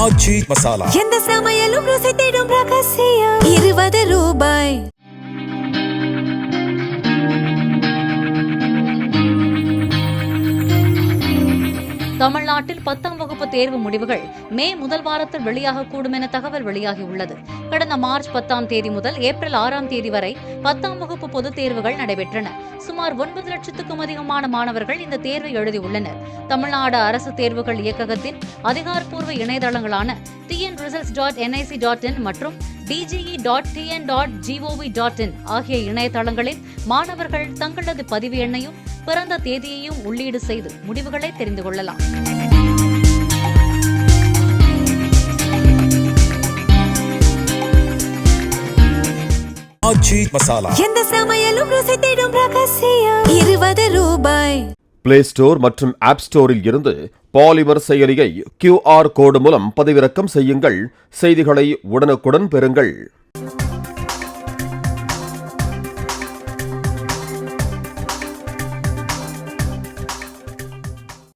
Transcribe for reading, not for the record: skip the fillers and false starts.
ஆச்சி மசாலா. எந்த சமையலும் ருசி தேடும் ரகசியம். 20 ரூபாய். தமிழ்நாட்டில் 10ஆம் வகுப்பு தேர்வு முடிவுகள் மே முதல் வாரத்தில் வெளியாகக்கூடும் என தகவல் வெளியாகியுள்ளது. கடந்த மார்ச் 10ஆம் தேதி முதல் ஏப்ரல் 6ஆம் தேதி வரை 10ஆம் வகுப்பு பொதுத் தேர்வுகள் நடைபெற்றன. சுமார் 9 லட்சத்துக்கும் அதிகமான மாணவர்கள் இந்த தேர்வை எழுதியுள்ளனர். தமிழ்நாடு அரசு தேர்வுகள் இயக்ககத்தின் அதிகாரப்பூர்வ இணையதளங்களான tnresults.nic.in மற்றும் dge.tn.gov.in ஆகிய இணையதளங்களில் மாணவர்கள் தங்களது பதிவு எண்ணையும் பிறந்த தேதியையும் உள்ளீடு செய்து முடிவுகளை தெரிந்து கொள்ளலாம். ஆச்சி மசாலா. எந்த சமையலும் ருசி தேடும் ரகசியம். 20 ரூபாய். பிளே ஸ்டோர் மற்றும் ஆப் ஸ்டோரில் இருந்து பாலிமர் செயலியை QR கோடு மூலம் பதிவிறக்கம் செய்யுங்கள். செய்திகளை உடனுக்குடன் பெறுங்கள்.